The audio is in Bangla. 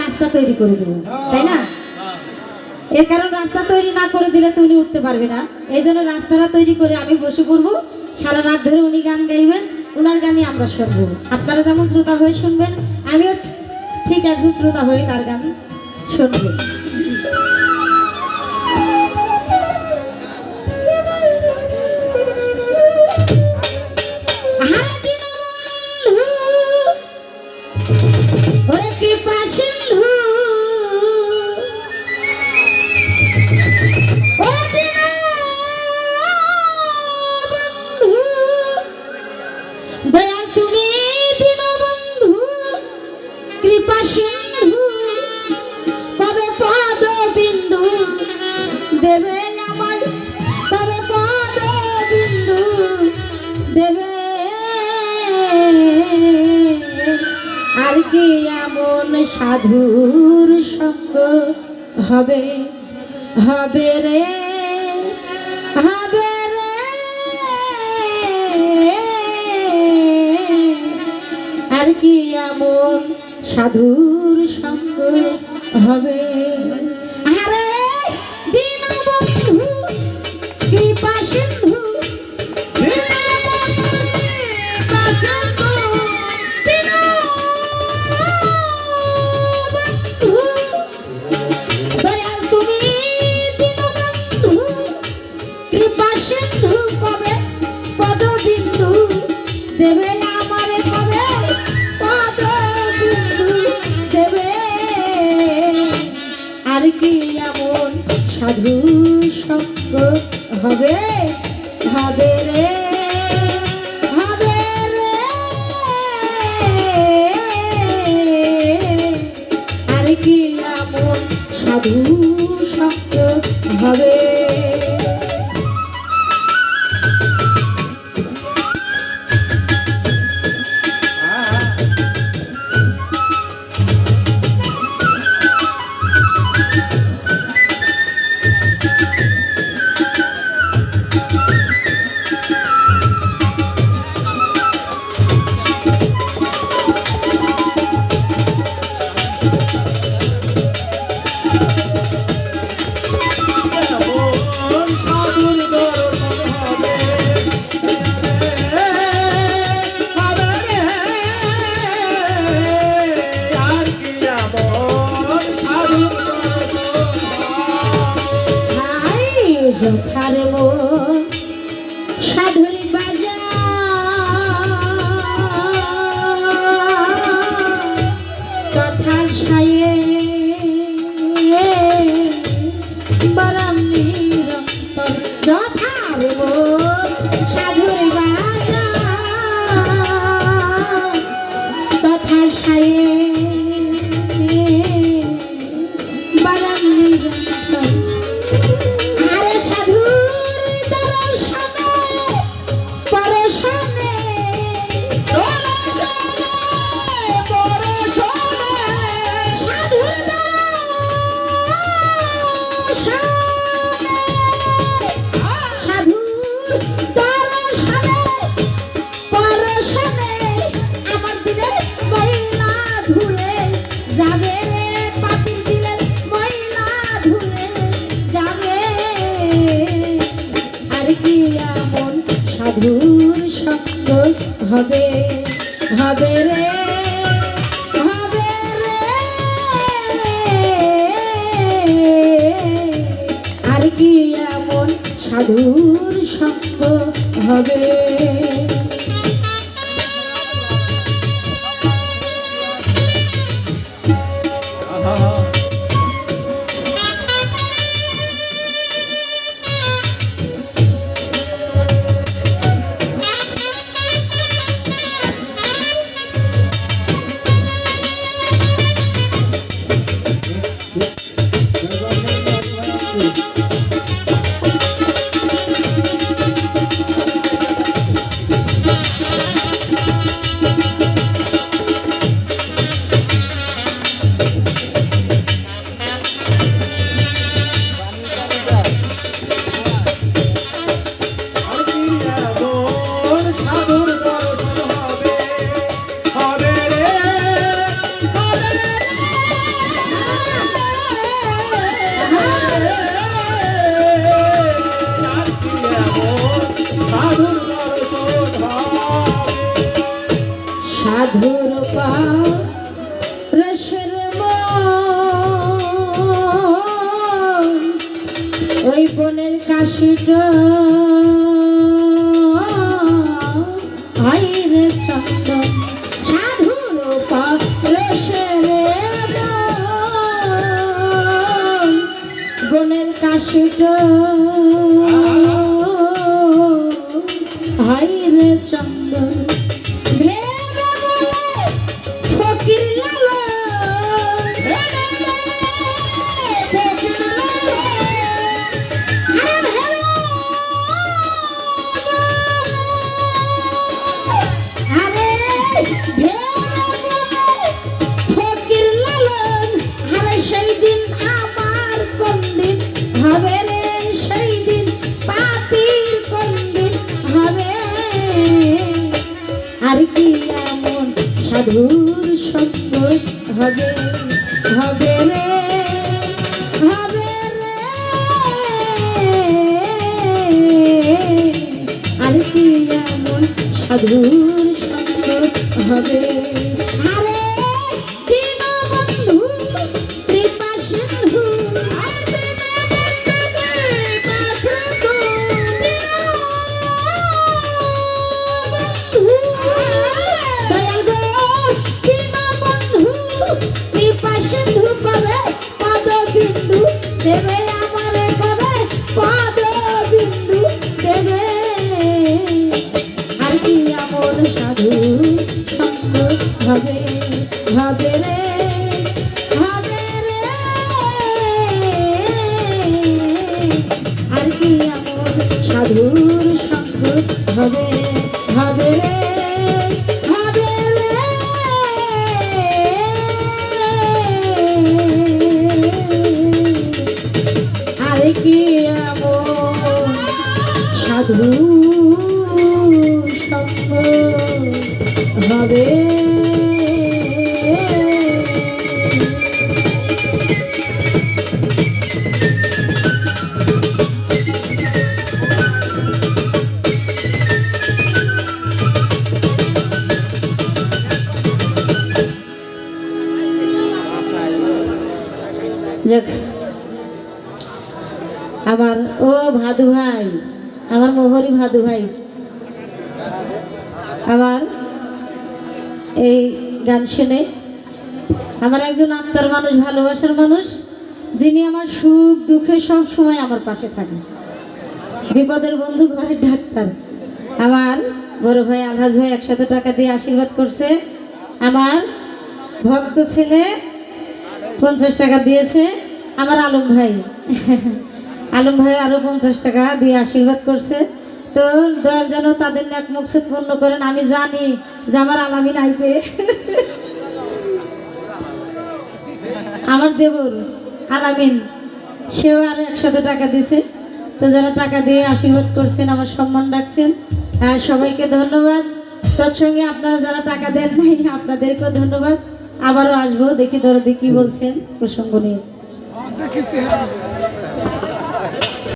রাস্তা তৈরি করে দেবো, তাই না? এর কারণ রাস্তা তৈরি না করে দিলে তো উনি উঠতে পারবে না। এই জন্য রাস্তাটা তৈরি করে আমি বসে পড়বো, সারা রাত ধরে উনি গান গাইবেন, ওনার গানই আমরা শুনবো। আপনারা যেমন শ্রোতা হয়ে শুনবেন, আমিও ঠিক একজন শ্রোতা হয়ে তার গান শুনবো। আর কি এমন সাধুর সঙ্গ হবে, হবে রে, হবে রে, আর কি এমন সাধুর সঙ্গ হবে। আরে দীনবন্ধু কৃপা সিন্ধু, দেবে আমারে কবে পদ বিন্দু দেবে। আর কি এমন সাধু সঙ্গ হবে, হবে রে, হবে রে, আর কি এমন সাধু সঙ্গ হবে। যথারে মন সাধুর বাজার, তথা ছায়ে বরম নিরন্তর। যথারে মন সাধুর বাজার, তথা ছায়ে বরম নিরন্তর। সাধুর সঙ্গ হবে, হবে রে, হবে রে, আর কি এমন সাধুর সঙ্গ হবে। রসের মন ওই বনের কাশিটা আইরে চন্দন সাধুর রসের মন বনের কাশিটা আইরে চন্দন ফকির লালন আরে সেই দিন আমার কোন দিন হবে রে সেই দিন পাপির কোন দিন হবে আর কি এমন সাধুর সঙ্গ হবে হবে রে হবে রে আর কি এমন সাধুর সঙ্গ হবে আরে দীনবন্ধু কৃপা সিন্ধু দেবে আমারে করে পদ বিন্দু দেবে আর কি আমর সাধু সঙ্গ হবে হবে রে হবে রে আর কি আমর সাধুর সঙ্গ হবে হবে রে হবে রে কি এমন সাধু সঙ্গ হবে যাক আমার ও ভাদু ভাই আমার মোহরি ভাদু ভাই আমার এই গান শুনে আমার একজন আত্মার মানুষ ভালোবাসার মানুষ যিনি আমার সুখ দুঃখে সব সময় আমার পাশে থাকে বিপদের বন্ধু ঘরের ডাক্তার আমার বড় ভাই আলহাজ ভাই 100 টাকা দিয়ে আশীর্বাদ করছে আমার ভক্ত ছেলে 50 টাকা দিয়েছে আমার আলম ভাই আলম ভাই আরো 50 টাকা দিয়ে আশীর্বাদ করছে তো দয়াল যেন তাদের নেক মকসদ পূর্ণ করেন আমি জানি যে আমার আলামিন আইছে আমার দেবর আলামিন সেও আরো 100 টাকা দিছে তো যারা টাকা দিয়ে আশীর্বাদ করছেন আমার সম্মান রাখছেন সবাইকে ধন্যবাদ তৎসঙ্গে আপনারা যারা টাকা দেন নাই আপনাদেরকেও ধন্যবাদ আবারও আসবো দেখি দরদি কি বলছেন প্রসঙ্গ নিয়ে